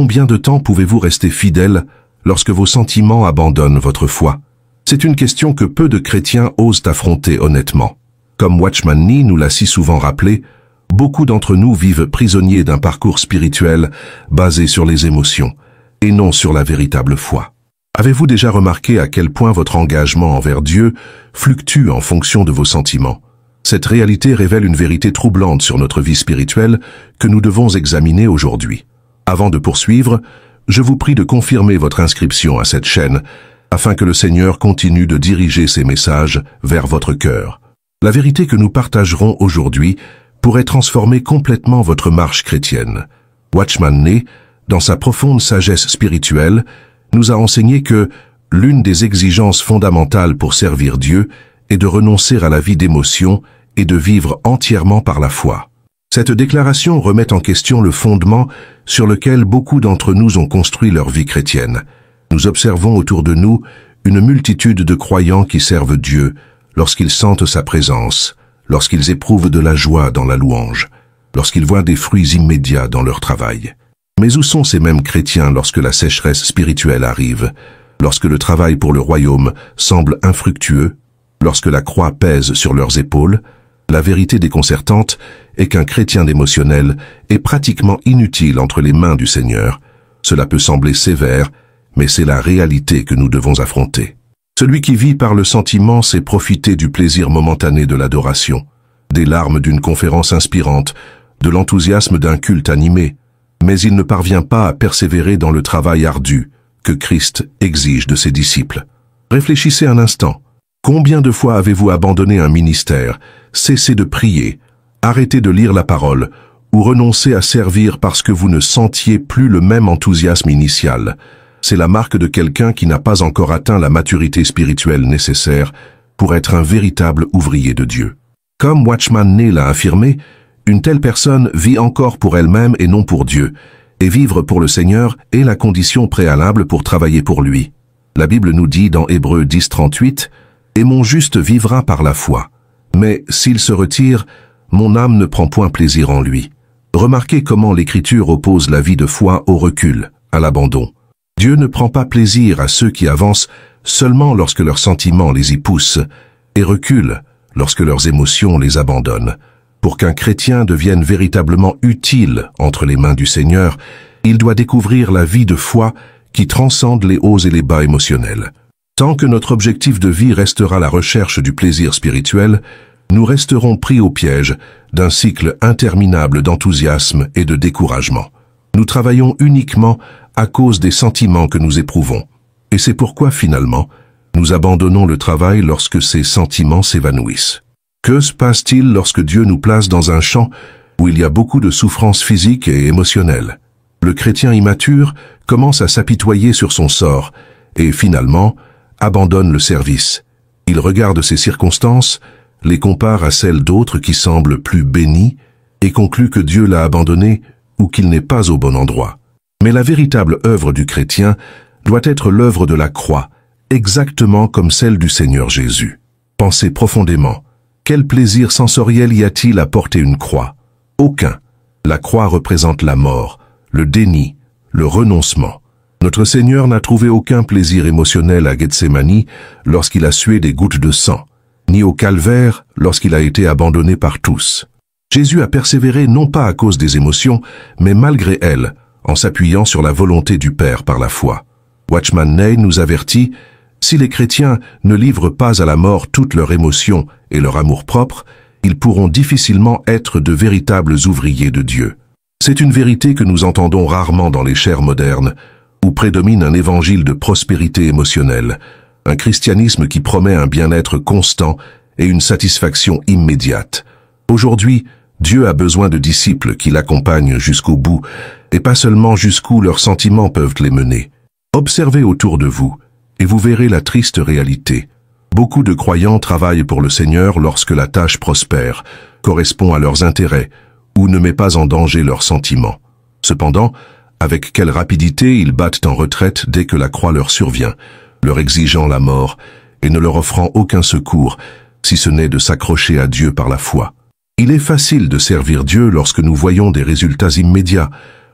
combien de temps pouvez-vous rester fidèle lorsque vos sentiments abandonnent votre foi? C'est une question que peu de chrétiens osent affronter honnêtement. Comme Watchman Nee nous l'a si souvent rappelé, beaucoup d'entre nous vivent prisonniers d'un parcours spirituel basé sur les émotions et non sur la véritable foi. Avez-vous déjà remarqué à quel point votre engagement envers Dieu fluctue en fonction de vos sentiments? Cette réalité révèle une vérité troublante sur notre vie spirituelle que nous devons examiner aujourd'hui. Avant de poursuivre, je vous prie de confirmer votre inscription à cette chaîne afin que le Seigneur continue de diriger ses messages vers votre cœur. La vérité que nous partagerons aujourd'hui pourrait transformer complètement votre marche chrétienne. Watchman Nee, dans sa profonde sagesse spirituelle, nous a enseigné que l'une des exigences fondamentales pour servir Dieu est de renoncer à la vie d'émotion et de vivre entièrement par la foi. Cette déclaration remet en question le fondement sur lequel beaucoup d'entre nous ont construit leur vie chrétienne. Nous observons autour de nous une multitude de croyants qui servent Dieu lorsqu'ils sentent sa présence, lorsqu'ils éprouvent de la joie dans la louange, lorsqu'ils voient des fruits immédiats dans leur travail. Mais où sont ces mêmes chrétiens lorsque la sécheresse spirituelle arrive, lorsque le travail pour le royaume semble infructueux, lorsque la croix pèse sur leurs épaules? La vérité déconcertante est qu'un chrétien d'émotionnel est pratiquement inutile entre les mains du Seigneur. Cela peut sembler sévère, mais c'est la réalité que nous devons affronter. Celui qui vit par le sentiment sait profiter du plaisir momentané de l'adoration, des larmes d'une conférence inspirante, de l'enthousiasme d'un culte animé, mais il ne parvient pas à persévérer dans le travail ardu que Christ exige de ses disciples. Réfléchissez un instant. Combien de fois avez-vous abandonné un ministère, cessé de prier, arrêté de lire la parole, ou renoncé à servir parce que vous ne sentiez plus le même enthousiasme initial? C'est la marque de quelqu'un qui n'a pas encore atteint la maturité spirituelle nécessaire pour être un véritable ouvrier de Dieu. Comme Watchman Nee l'a affirmé, une telle personne vit encore pour elle-même et non pour Dieu, et vivre pour le Seigneur est la condition préalable pour travailler pour lui. La Bible nous dit dans Hébreux 10:38, « Et mon juste vivra par la foi. Mais s'il se retire, mon âme ne prend point plaisir en lui. » Remarquez comment l'Écriture oppose la vie de foi au recul, à l'abandon. Dieu ne prend pas plaisir à ceux qui avancent seulement lorsque leurs sentiments les y poussent, et reculent lorsque leurs émotions les abandonnent. Pour qu'un chrétien devienne véritablement utile entre les mains du Seigneur, il doit découvrir la vie de foi qui transcende les hauts et les bas émotionnels. Tant que notre objectif de vie restera la recherche du plaisir spirituel, nous resterons pris au piège d'un cycle interminable d'enthousiasme et de découragement. Nous travaillons uniquement à cause des sentiments que nous éprouvons. Et c'est pourquoi, finalement, nous abandonnons le travail lorsque ces sentiments s'évanouissent. Que se passe-t-il lorsque Dieu nous place dans un champ où il y a beaucoup de souffrances physiques et émotionnelles? Le chrétien immature commence à s'apitoyer sur son sort et, finalement, abandonne le service. Il regarde ces circonstances, les compare à celles d'autres qui semblent plus bénies et conclut que Dieu l'a abandonné ou qu'il n'est pas au bon endroit. Mais la véritable œuvre du chrétien doit être l'œuvre de la croix, exactement comme celle du Seigneur Jésus. Pensez profondément. Quel plaisir sensoriel y a-t-il à porter une croix? Aucun. La croix représente la mort, le déni, le renoncement. Notre Seigneur n'a trouvé aucun plaisir émotionnel à Gethsémani lorsqu'il a sué des gouttes de sang, ni au calvaire lorsqu'il a été abandonné par tous. Jésus a persévéré non pas à cause des émotions, mais malgré elles, en s'appuyant sur la volonté du Père par la foi. Watchman Nee nous avertit, si les chrétiens ne livrent pas à la mort toutes leurs émotions et leur amour-propre, ils pourront difficilement être de véritables ouvriers de Dieu. C'est une vérité que nous entendons rarement dans les chairs modernes, où prédomine un évangile de prospérité émotionnelle, un christianisme qui promet un bien-être constant et une satisfaction immédiate. Aujourd'hui, Dieu a besoin de disciples qui l'accompagnent jusqu'au bout, et pas seulement jusqu'où leurs sentiments peuvent les mener. Observez autour de vous, et vous verrez la triste réalité. Beaucoup de croyants travaillent pour le Seigneur lorsque la tâche prospère, correspond à leurs intérêts, ou ne met pas en danger leurs sentiments. Cependant, avec quelle rapidité ils battent en retraite dès que la croix leur survient, leur exigeant la mort et ne leur offrant aucun secours, si ce n'est de s'accrocher à Dieu par la foi. Il est facile de servir Dieu lorsque nous voyons des résultats immédiats,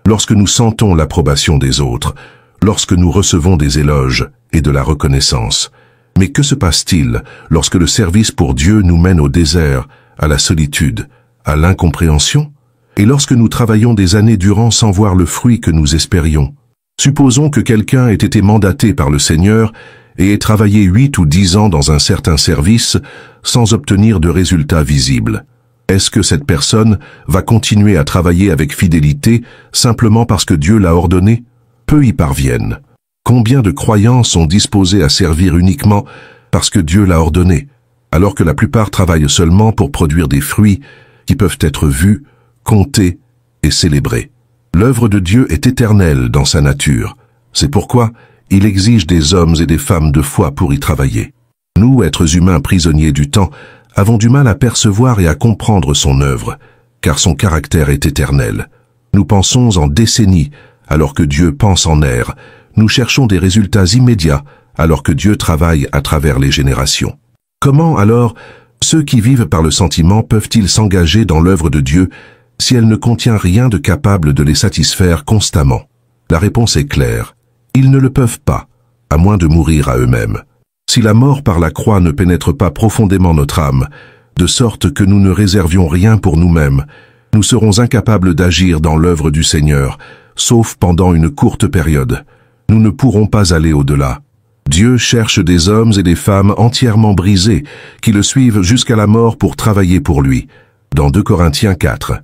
lorsque nous sentons l'approbation des autres, lorsque nous recevons des éloges et de la reconnaissance. Mais que se passe-t-il lorsque le service pour Dieu nous mène au désert, à la solitude, à l'incompréhension? Et lorsque nous travaillons des années durant sans voir le fruit que nous espérions? Supposons que quelqu'un ait été mandaté par le Seigneur et ait travaillé 8 ou 10 ans dans un certain service sans obtenir de résultats visibles. Est-ce que cette personne va continuer à travailler avec fidélité simplement parce que Dieu l'a ordonné? Peu y parviennent. Combien de croyants sont disposés à servir uniquement parce que Dieu l'a ordonné, alors que la plupart travaillent seulement pour produire des fruits qui peuvent être vus, comptés et célébrés? L'œuvre de Dieu est éternelle dans sa nature. C'est pourquoi il exige des hommes et des femmes de foi pour y travailler. Nous, êtres humains prisonniers du temps, avons du mal à percevoir et à comprendre son œuvre, car son caractère est éternel. Nous pensons en décennies, alors que Dieu pense en ères. Nous cherchons des résultats immédiats, alors que Dieu travaille à travers les générations. Comment, alors, ceux qui vivent par le sentiment peuvent-ils s'engager dans l'œuvre de Dieu si elle ne contient rien de capable de les satisfaire constamment? La réponse est claire. Ils ne le peuvent pas, à moins de mourir à eux-mêmes. Si la mort par la croix ne pénètre pas profondément notre âme, de sorte que nous ne réservions rien pour nous-mêmes, nous serons incapables d'agir dans l'œuvre du Seigneur, sauf pendant une courte période. Nous ne pourrons pas aller au-delà. Dieu cherche des hommes et des femmes entièrement brisés, qui le suivent jusqu'à la mort pour travailler pour lui. Dans 2 Corinthiens 4,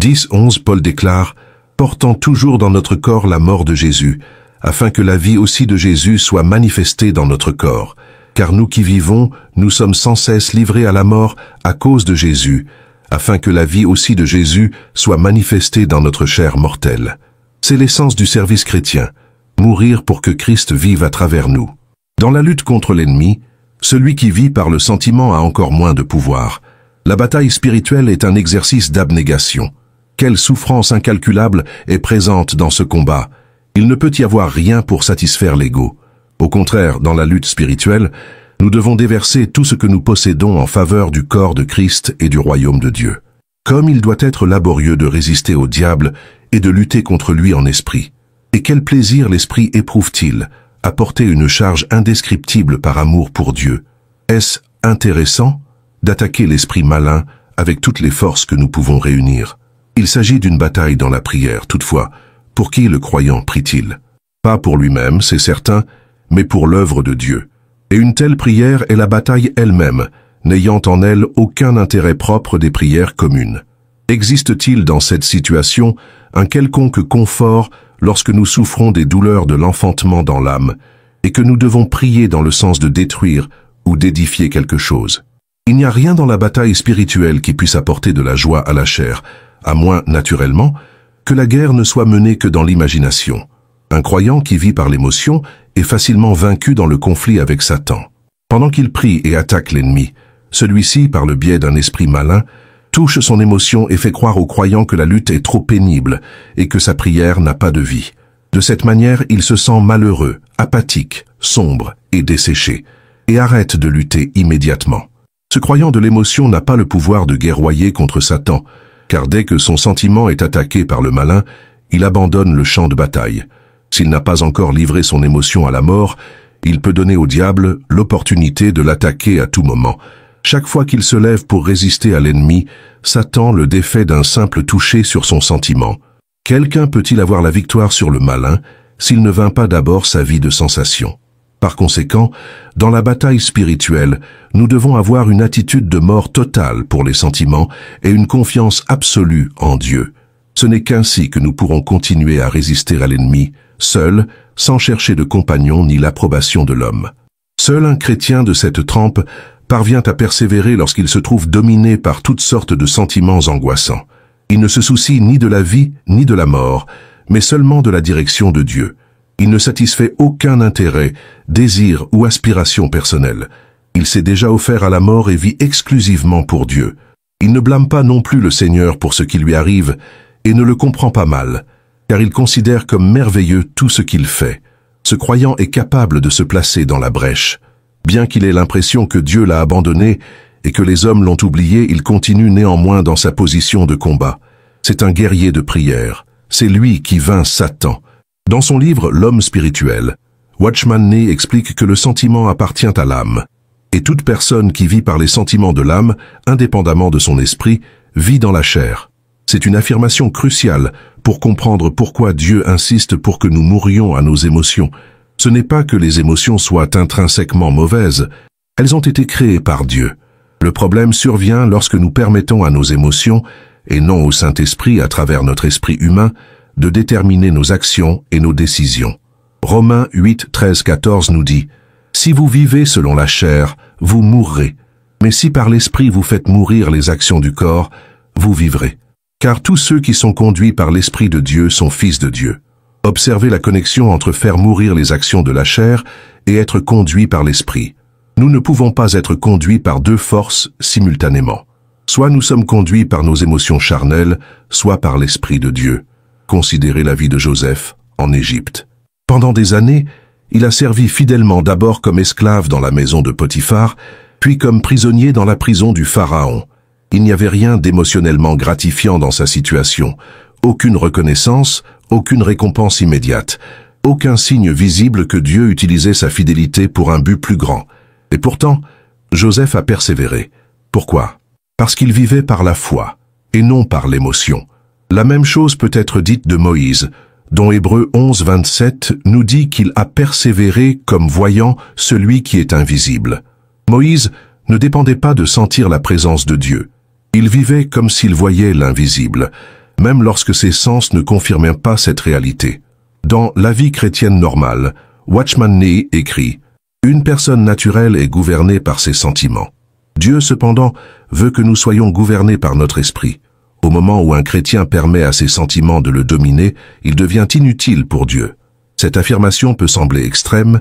10-11, Paul déclare « Portant toujours dans notre corps la mort de Jésus, afin que la vie aussi de Jésus soit manifestée dans notre corps. Car nous qui vivons, nous sommes sans cesse livrés à la mort à cause de Jésus, afin que la vie aussi de Jésus soit manifestée dans notre chair mortelle. » C'est l'essence du service chrétien, mourir pour que Christ vive à travers nous. Dans la lutte contre l'ennemi, celui qui vit par le sentiment a encore moins de pouvoir. La bataille spirituelle est un exercice d'abnégation. Quelle souffrance incalculable est présente dans ce combat. Il ne peut y avoir rien pour satisfaire l'ego. Au contraire, dans la lutte spirituelle, nous devons déverser tout ce que nous possédons en faveur du corps de Christ et du royaume de Dieu. Comme il doit être laborieux de résister au diable et de lutter contre lui en esprit. Et quel plaisir l'esprit éprouve-t-il à porter une charge indescriptible par amour pour Dieu? Est-ce intéressant d'attaquer l'esprit malin avec toutes les forces que nous pouvons réunir? Il s'agit d'une bataille dans la prière, toutefois. Pour qui le croyant prie-t-il? Pas pour lui-même, c'est certain, mais pour l'œuvre de Dieu. Et une telle prière est la bataille elle-même, n'ayant en elle aucun intérêt propre des prières communes. Existe-t-il dans cette situation un quelconque confort lorsque nous souffrons des douleurs de l'enfantement dans l'âme et que nous devons prier dans le sens de détruire ou d'édifier quelque chose? Il n'y a rien dans la bataille spirituelle qui puisse apporter de la joie à la chair, à moins, naturellement, que la guerre ne soit menée que dans l'imagination. Un croyant qui vit par l'émotion est facilement vaincu dans le conflit avec Satan. Pendant qu'il prie et attaque l'ennemi, celui-ci, par le biais d'un esprit malin, touche son émotion et fait croire au croyant que la lutte est trop pénible et que sa prière n'a pas de vie. De cette manière, il se sent malheureux, apathique, sombre et desséché, et arrête de lutter immédiatement. Ce croyant de l'émotion n'a pas le pouvoir de guerroyer contre Satan, car dès que son sentiment est attaqué par le malin, il abandonne le champ de bataille. S'il n'a pas encore livré son émotion à la mort, il peut donner au diable l'opportunité de l'attaquer à tout moment. Chaque fois qu'il se lève pour résister à l'ennemi, Satan le défait d'un simple toucher sur son sentiment. Quelqu'un peut-il avoir la victoire sur le malin s'il ne vainc pas d'abord sa vie de sensation? Par conséquent, dans la bataille spirituelle, nous devons avoir une attitude de mort totale pour les sentiments et une confiance absolue en Dieu. Ce n'est qu'ainsi que nous pourrons continuer à résister à l'ennemi, seuls, sans chercher de compagnon ni l'approbation de l'homme. Seul un chrétien de cette trempe parvient à persévérer lorsqu'il se trouve dominé par toutes sortes de sentiments angoissants. Il ne se soucie ni de la vie ni de la mort, mais seulement de la direction de Dieu. Il ne satisfait aucun intérêt, désir ou aspiration personnelle. Il s'est déjà offert à la mort et vit exclusivement pour Dieu. Il ne blâme pas non plus le Seigneur pour ce qui lui arrive et ne le comprend pas mal, car il considère comme merveilleux tout ce qu'il fait. Ce croyant est capable de se placer dans la brèche. Bien qu'il ait l'impression que Dieu l'a abandonné et que les hommes l'ont oublié, il continue néanmoins dans sa position de combat. C'est un guerrier de prière. C'est lui qui vainc Satan. Dans son livre L'homme spirituel, Watchman Nee explique que le sentiment appartient à l'âme. Et toute personne qui vit par les sentiments de l'âme, indépendamment de son esprit, vit dans la chair. C'est une affirmation cruciale pour comprendre pourquoi Dieu insiste pour que nous mourions à nos émotions. Ce n'est pas que les émotions soient intrinsèquement mauvaises, elles ont été créées par Dieu. Le problème survient lorsque nous permettons à nos émotions, et non au Saint-Esprit à travers notre esprit humain, de déterminer nos actions et nos décisions. Romains 8, 13, 14 nous dit « Si vous vivez selon la chair, vous mourrez. Mais si par l'esprit vous faites mourir les actions du corps, vous vivrez. Car tous ceux qui sont conduits par l'Esprit de Dieu sont fils de Dieu. » Observez la connexion entre faire mourir les actions de la chair et être conduit par l'Esprit. Nous ne pouvons pas être conduits par deux forces simultanément. Soit nous sommes conduits par nos émotions charnelles, soit par l'Esprit de Dieu. Considérez la vie de Joseph en Égypte. Pendant des années, il a servi fidèlement d'abord comme esclave dans la maison de Potiphar, puis comme prisonnier dans la prison du Pharaon. Il n'y avait rien d'émotionnellement gratifiant dans sa situation, aucune reconnaissance, aucune récompense immédiate, aucun signe visible que Dieu utilisait sa fidélité pour un but plus grand. Et pourtant, Joseph a persévéré. Pourquoi? Parce qu'il vivait par la foi, et non par l'émotion. La même chose peut être dite de Moïse, dont Hébreux 11, 27 nous dit qu'il a persévéré comme voyant celui qui est invisible. Moïse ne dépendait pas de sentir la présence de Dieu. Il vivait comme s'il voyait l'invisible, même lorsque ses sens ne confirmaient pas cette réalité. Dans La vie chrétienne normale, Watchman Nee écrit « Une personne naturelle est gouvernée par ses sentiments. Dieu, cependant, veut que nous soyons gouvernés par notre esprit. Au moment où un chrétien permet à ses sentiments de le dominer, il devient inutile pour Dieu. » Cette affirmation peut sembler extrême,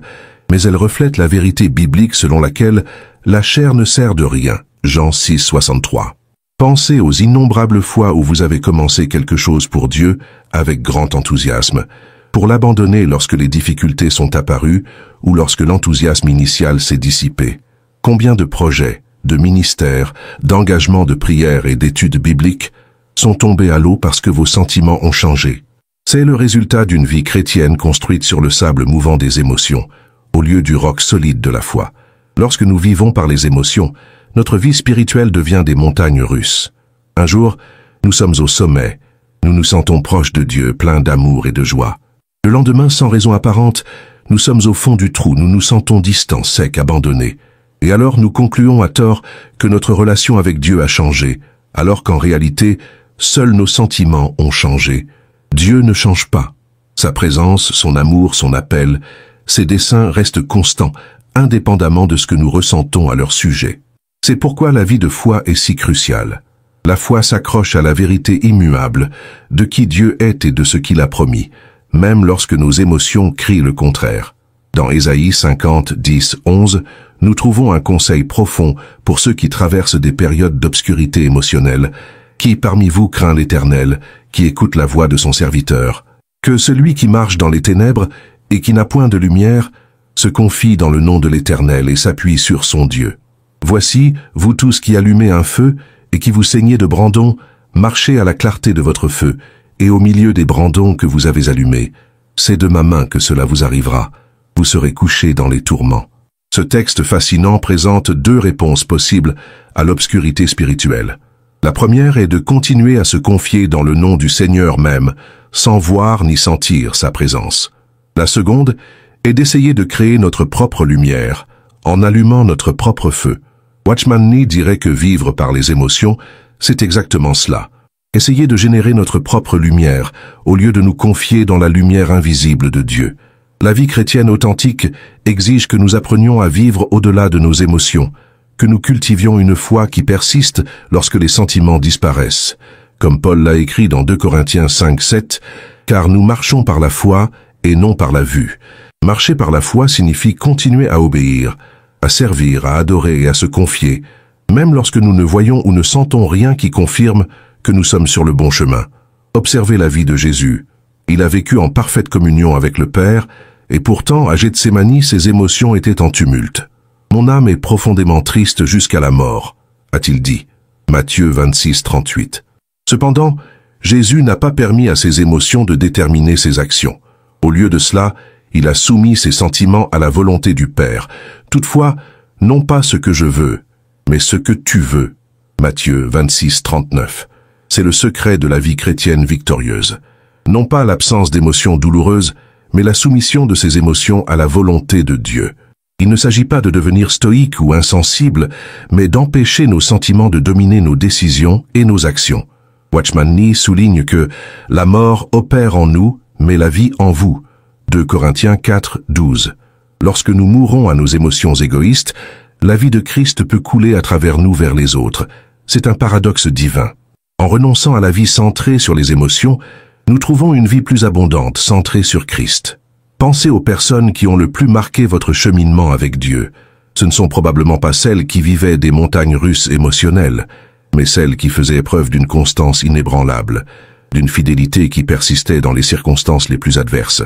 mais elle reflète la vérité biblique selon laquelle la chair ne sert de rien. Jean 6, 63. Pensez aux innombrables fois où vous avez commencé quelque chose pour Dieu avec grand enthousiasme, pour l'abandonner lorsque les difficultés sont apparues ou lorsque l'enthousiasme initial s'est dissipé. Combien de projets, de ministères, d'engagements de prière et d'études bibliques sont tombés à l'eau parce que vos sentiments ont changé. C'est le résultat d'une vie chrétienne construite sur le sable mouvant des émotions, au lieu du roc solide de la foi. Lorsque nous vivons par les émotions, notre vie spirituelle devient des montagnes russes. Un jour, nous sommes au sommet, nous nous sentons proches de Dieu, pleins d'amour et de joie. Le lendemain, sans raison apparente, nous sommes au fond du trou, nous nous sentons distants, secs, abandonnés. Et alors nous concluons à tort que notre relation avec Dieu a changé, alors qu'en réalité, seuls nos sentiments ont changé. Dieu ne change pas. Sa présence, son amour, son appel, ses desseins restent constants, indépendamment de ce que nous ressentons à leur sujet. C'est pourquoi la vie de foi est si cruciale. La foi s'accroche à la vérité immuable de qui Dieu est et de ce qu'il a promis, même lorsque nos émotions crient le contraire. Dans Ésaïe 50, 10, 11, nous trouvons un conseil profond pour ceux qui traversent des périodes d'obscurité émotionnelle. Qui parmi vous craint l'Éternel, qui écoute la voix de son serviteur? Que celui qui marche dans les ténèbres et qui n'a point de lumière se confie dans le nom de l'Éternel et s'appuie sur son Dieu. Voici, vous tous qui allumez un feu et qui vous saignez de brandons, marchez à la clarté de votre feu, et au milieu des brandons que vous avez allumés. C'est de ma main que cela vous arrivera. Vous serez couchés dans les tourments. Ce texte fascinant présente deux réponses possibles à l'obscurité spirituelle. La première est de continuer à se confier dans le nom du Seigneur même, sans voir ni sentir sa présence. La seconde est d'essayer de créer notre propre lumière, en allumant notre propre feu. Watchman Nee dirait que vivre par les émotions, c'est exactement cela. Essayer de générer notre propre lumière, au lieu de nous confier dans la lumière invisible de Dieu. La vie chrétienne authentique exige que nous apprenions à vivre au-delà de nos émotions, que nous cultivions une foi qui persiste lorsque les sentiments disparaissent. Comme Paul l'a écrit dans 2 Corinthiens 5, 7, « Car nous marchons par la foi et non par la vue. » Marcher par la foi signifie continuer à obéir, à servir, à adorer et à se confier, même lorsque nous ne voyons ou ne sentons rien qui confirme que nous sommes sur le bon chemin. Observez la vie de Jésus. Il a vécu en parfaite communion avec le Père, et pourtant, à Gethsémani, ses émotions étaient en tumulte. « Mon âme est profondément triste jusqu'à la mort », a-t-il dit. Matthieu 26, 38. Cependant, Jésus n'a pas permis à ses émotions de déterminer ses actions. Au lieu de cela, il a soumis ses sentiments à la volonté du Père. Toutefois, non pas ce que je veux, mais ce que tu veux. Matthieu 26, 39. C'est le secret de la vie chrétienne victorieuse. Non pas l'absence d'émotions douloureuses, mais la soumission de ces émotions à la volonté de Dieu. Il ne s'agit pas de devenir stoïque ou insensible, mais d'empêcher nos sentiments de dominer nos décisions et nos actions. Watchman Nee souligne que la mort opère en nous, mais la vie en vous. 2 Corinthiens 4, 12. Lorsque nous mourons à nos émotions égoïstes, la vie de Christ peut couler à travers nous vers les autres. C'est un paradoxe divin. En renonçant à la vie centrée sur les émotions, nous trouvons une vie plus abondante, centrée sur Christ. Pensez aux personnes qui ont le plus marqué votre cheminement avec Dieu. Ce ne sont probablement pas celles qui vivaient des montagnes russes émotionnelles, mais celles qui faisaient preuve d'une constance inébranlable, d'une fidélité qui persistait dans les circonstances les plus adverses.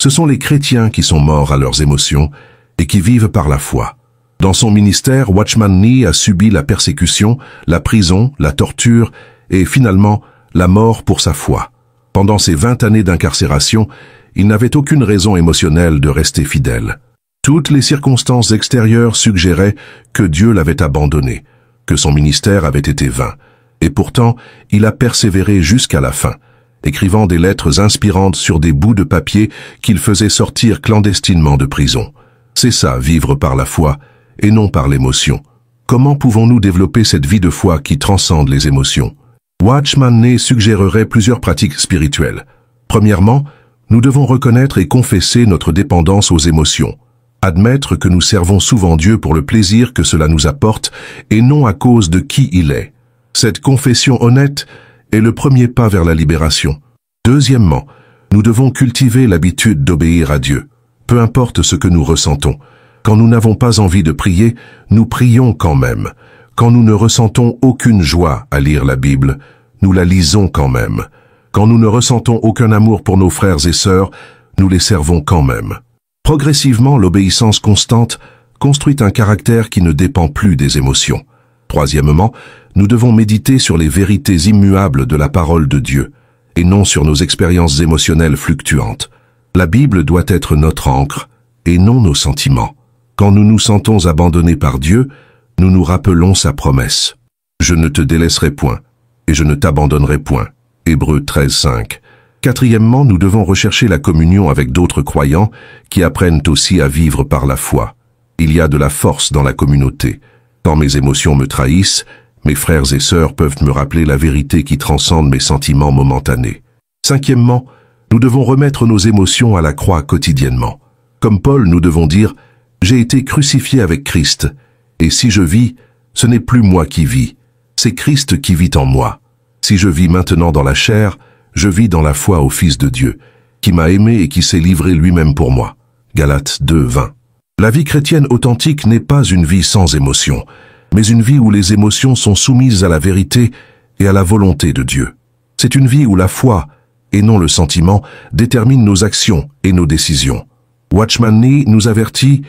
Ce sont les chrétiens qui sont morts à leurs émotions et qui vivent par la foi. Dans son ministère, Watchman Nee a subi la persécution, la prison, la torture et finalement la mort pour sa foi. Pendant ces 20 années d'incarcération, il n'avait aucune raison émotionnelle de rester fidèle. Toutes les circonstances extérieures suggéraient que Dieu l'avait abandonné, que son ministère avait été vain. Et pourtant, il a persévéré jusqu'à la fin, écrivant des lettres inspirantes sur des bouts de papier qu'il faisait sortir clandestinement de prison. C'est ça, vivre par la foi, et non par l'émotion. Comment pouvons-nous développer cette vie de foi qui transcende les émotions? Watchman Nee suggérerait plusieurs pratiques spirituelles. Premièrement, nous devons reconnaître et confesser notre dépendance aux émotions. Admettre que nous servons souvent Dieu pour le plaisir que cela nous apporte et non à cause de qui il est. Cette confession honnête est le premier pas vers la libération. Deuxièmement, nous devons cultiver l'habitude d'obéir à Dieu, peu importe ce que nous ressentons. Quand nous n'avons pas envie de prier, nous prions quand même. Quand nous ne ressentons aucune joie à lire la Bible, nous la lisons quand même. Quand nous ne ressentons aucun amour pour nos frères et sœurs, nous les servons quand même. Progressivement, l'obéissance constante construit un caractère qui ne dépend plus des émotions. Troisièmement, nous devons méditer sur les vérités immuables de la parole de Dieu, et non sur nos expériences émotionnelles fluctuantes. La Bible doit être notre encre, et non nos sentiments. Quand nous nous sentons abandonnés par Dieu, nous nous rappelons sa promesse. Je ne te délaisserai point, et je ne t'abandonnerai point. Hébreux 13, 5. Quatrièmement, nous devons rechercher la communion avec d'autres croyants qui apprennent aussi à vivre par la foi. Il y a de la force dans la communauté. Quand mes émotions me trahissent, mes frères et sœurs peuvent me rappeler la vérité qui transcende mes sentiments momentanés. Cinquièmement, nous devons remettre nos émotions à la croix quotidiennement. Comme Paul, nous devons dire « J'ai été crucifié avec Christ, et si je vis, ce n'est plus moi qui vis, c'est Christ qui vit en moi. Si je vis maintenant dans la chair, je vis dans la foi au Fils de Dieu, qui m'a aimé et qui s'est livré lui-même pour moi. » Galates 2, 20. La vie chrétienne authentique n'est pas une vie sans émotion, mais une vie où les émotions sont soumises à la vérité et à la volonté de Dieu. C'est une vie où la foi, et non le sentiment, détermine nos actions et nos décisions. Watchman Nee nous avertit,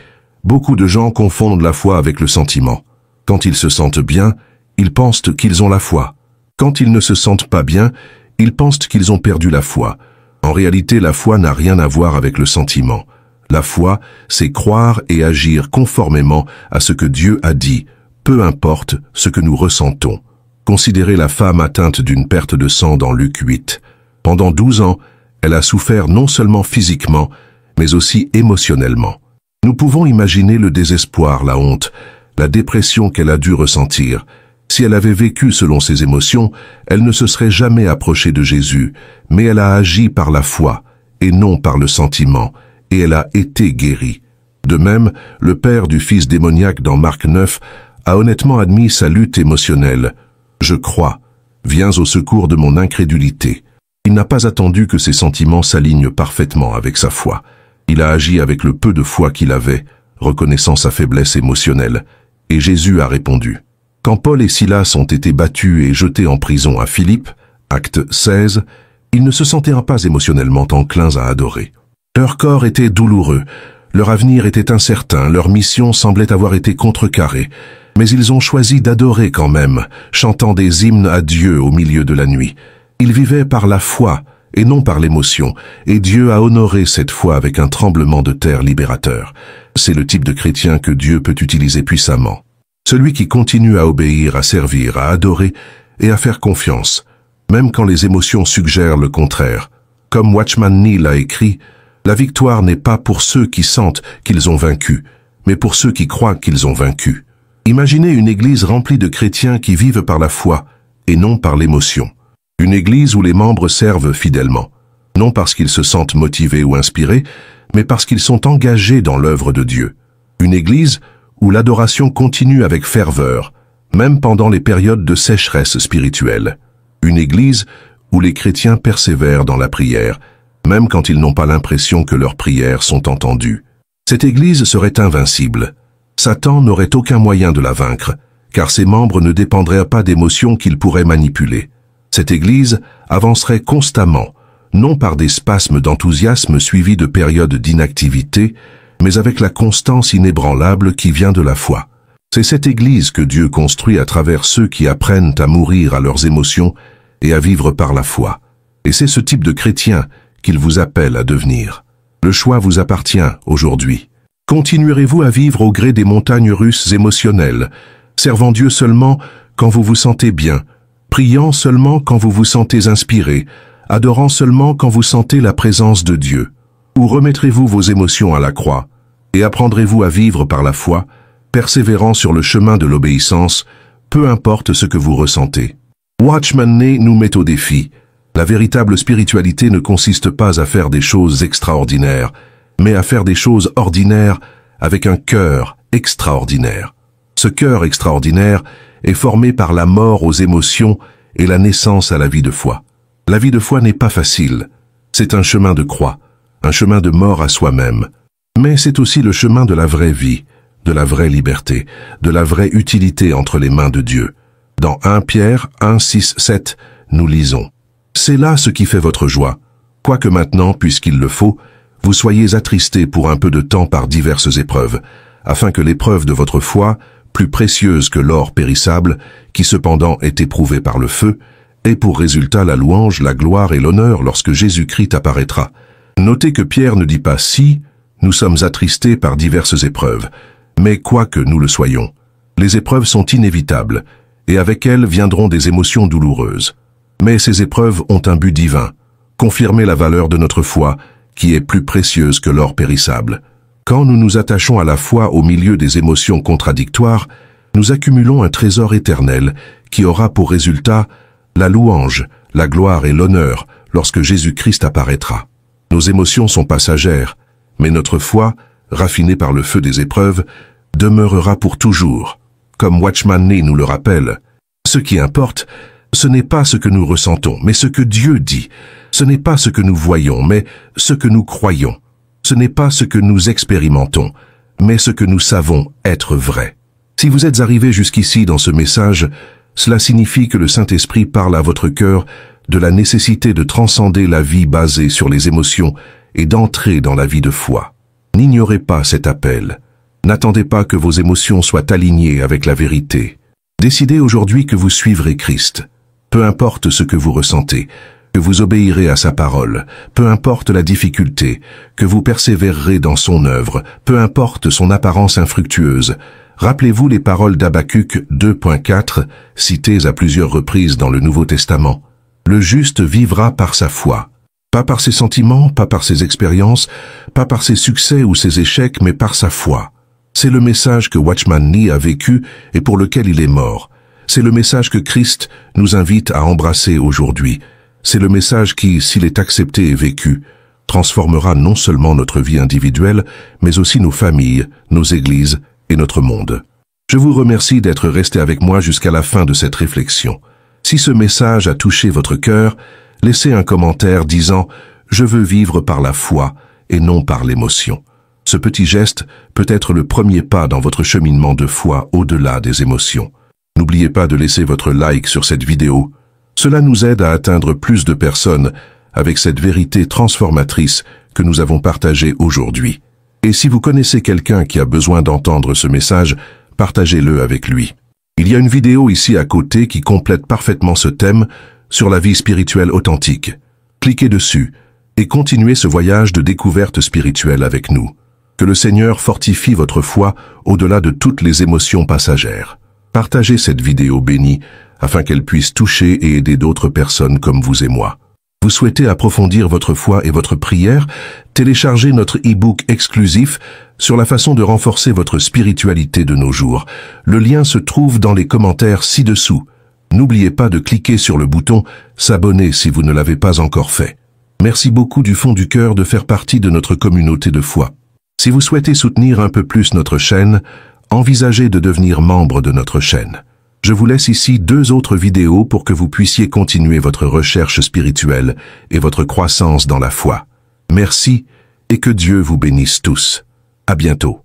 beaucoup de gens confondent la foi avec le sentiment. Quand ils se sentent bien, ils pensent qu'ils ont la foi. Quand ils ne se sentent pas bien, ils pensent qu'ils ont perdu la foi. En réalité, la foi n'a rien à voir avec le sentiment. La foi, c'est croire et agir conformément à ce que Dieu a dit, peu importe ce que nous ressentons. Considérez la femme atteinte d'une perte de sang dans Luc 8. Pendant 12 ans, elle a souffert non seulement physiquement, mais aussi émotionnellement. Nous pouvons imaginer le désespoir, la honte, la dépression qu'elle a dû ressentir. Si elle avait vécu selon ses émotions, elle ne se serait jamais approchée de Jésus, mais elle a agi par la foi, et non par le sentiment, et elle a été guérie. De même, le père du fils démoniaque dans Marc 9 a honnêtement admis sa lutte émotionnelle. « Je crois, viens au secours de mon incrédulité. » Il n'a pas attendu que ses sentiments s'alignent parfaitement avec sa foi. Il a agi avec le peu de foi qu'il avait, reconnaissant sa faiblesse émotionnelle, et Jésus a répondu. Quand Paul et Silas ont été battus et jetés en prison à Philippe, acte 16, ils ne se sentaient pas émotionnellement enclins à adorer. Leur corps était douloureux, leur avenir était incertain, leur mission semblait avoir été contrecarrée, mais ils ont choisi d'adorer quand même, chantant des hymnes à Dieu au milieu de la nuit. Ils vivaient par la foi et non par l'émotion, et Dieu a honoré cette foi avec un tremblement de terre libérateur. C'est le type de chrétien que Dieu peut utiliser puissamment. Celui qui continue à obéir, à servir, à adorer et à faire confiance, même quand les émotions suggèrent le contraire. Comme Watchman Nee l'a écrit, la victoire n'est pas pour ceux qui sentent qu'ils ont vaincu, mais pour ceux qui croient qu'ils ont vaincu. Imaginez une église remplie de chrétiens qui vivent par la foi et non par l'émotion. Une église où les membres servent fidèlement, non parce qu'ils se sentent motivés ou inspirés, mais parce qu'ils sont engagés dans l'œuvre de Dieu. Une église où l'adoration continue avec ferveur, même pendant les périodes de sécheresse spirituelle. Une église où les chrétiens persévèrent dans la prière, même quand ils n'ont pas l'impression que leurs prières sont entendues. Cette église serait invincible. Satan n'aurait aucun moyen de la vaincre, car ses membres ne dépendraient pas d'émotions qu'il pourrait manipuler. Cette église avancerait constamment, non par des spasmes d'enthousiasme suivis de périodes d'inactivité, mais avec la constance inébranlable qui vient de la foi. C'est cette église que Dieu construit à travers ceux qui apprennent à mourir à leurs émotions et à vivre par la foi. Et c'est ce type de chrétien qu'il vous appelle à devenir. Le choix vous appartient aujourd'hui. Continuerez-vous à vivre au gré des montagnes russes émotionnelles, servant Dieu seulement quand vous vous sentez bien, priant seulement quand vous vous sentez inspiré, adorant seulement quand vous sentez la présence de Dieu? Ou remettrez-vous vos émotions à la croix et apprendrez-vous à vivre par la foi, persévérant sur le chemin de l'obéissance, peu importe ce que vous ressentez? Watchman Nee nous met au défi. La véritable spiritualité ne consiste pas à faire des choses extraordinaires, mais à faire des choses ordinaires avec un cœur extraordinaire. Ce cœur extraordinaire est formé par la mort aux émotions et la naissance à la vie de foi. La vie de foi n'est pas facile. C'est un chemin de croix, un chemin de mort à soi-même. Mais c'est aussi le chemin de la vraie vie, de la vraie liberté, de la vraie utilité entre les mains de Dieu. Dans 1 Pierre 1, 6, 7, nous lisons: « C'est là ce qui fait votre joie, quoique maintenant, puisqu'il le faut, vous soyez attristés pour un peu de temps par diverses épreuves, afin que l'épreuve de votre foi, plus précieuse que l'or périssable, qui cependant est éprouvé par le feu, ait pour résultat la louange, la gloire et l'honneur lorsque Jésus-Christ apparaîtra. » Notez que Pierre ne dit pas si nous sommes attristés par diverses épreuves, mais quoique nous le soyons. Les épreuves sont inévitables, et avec elles viendront des émotions douloureuses. Mais ces épreuves ont un but divin, confirmer la valeur de notre foi, qui est plus précieuse que l'or périssable. Quand nous nous attachons à la foi au milieu des émotions contradictoires, nous accumulons un trésor éternel qui aura pour résultat la louange, la gloire et l'honneur lorsque Jésus-Christ apparaîtra. Nos émotions sont passagères, mais notre foi, raffinée par le feu des épreuves, demeurera pour toujours. Comme Watchman Nee nous le rappelle, ce qui importe, ce n'est pas ce que nous ressentons, mais ce que Dieu dit. Ce n'est pas ce que nous voyons, mais ce que nous croyons. Ce n'est pas ce que nous expérimentons, mais ce que nous savons être vrai. Si vous êtes arrivé jusqu'ici dans ce message, cela signifie que le Saint-Esprit parle à votre cœur de la nécessité de transcender la vie basée sur les émotions et d'entrer dans la vie de foi. N'ignorez pas cet appel. N'attendez pas que vos émotions soient alignées avec la vérité. Décidez aujourd'hui que vous suivrez Christ. Peu importe ce que vous ressentez, que vous obéirez à sa parole, peu importe la difficulté, que vous persévérerez dans son œuvre, peu importe son apparence infructueuse. Rappelez-vous les paroles d'Habacuc 2.4, citées à plusieurs reprises dans le Nouveau Testament. Le juste vivra par sa foi. Pas par ses sentiments, pas par ses expériences, pas par ses succès ou ses échecs, mais par sa foi. C'est le message que Watchman Nee a vécu et pour lequel il est mort. C'est le message que Christ nous invite à embrasser aujourd'hui. C'est le message qui, s'il est accepté et vécu, transformera non seulement notre vie individuelle, mais aussi nos familles, nos églises et notre monde. Je vous remercie d'être resté avec moi jusqu'à la fin de cette réflexion. Si ce message a touché votre cœur, laissez un commentaire disant « Je veux vivre par la foi et non par l'émotion ». Ce petit geste peut être le premier pas dans votre cheminement de foi au-delà des émotions. N'oubliez pas de laisser votre like sur cette vidéo. Cela nous aide à atteindre plus de personnes avec cette vérité transformatrice que nous avons partagée aujourd'hui. Et si vous connaissez quelqu'un qui a besoin d'entendre ce message, partagez-le avec lui. Il y a une vidéo ici à côté qui complète parfaitement ce thème sur la vie spirituelle authentique. Cliquez dessus et continuez ce voyage de découverte spirituelle avec nous. Que le Seigneur fortifie votre foi au-delà de toutes les émotions passagères. Partagez cette vidéo bénie afin qu'elle puisse toucher et aider d'autres personnes comme vous et moi. Vous souhaitez approfondir votre foi et votre prière? Téléchargez notre e-book exclusif sur la façon de renforcer votre spiritualité de nos jours. Le lien se trouve dans les commentaires ci-dessous. N'oubliez pas de cliquer sur le bouton « S'abonner » si vous ne l'avez pas encore fait. Merci beaucoup du fond du cœur de faire partie de notre communauté de foi. Si vous souhaitez soutenir un peu plus notre chaîne, envisagez de devenir membre de notre chaîne. Je vous laisse ici 2 autres vidéos pour que vous puissiez continuer votre recherche spirituelle et votre croissance dans la foi. Merci et que Dieu vous bénisse tous. À bientôt.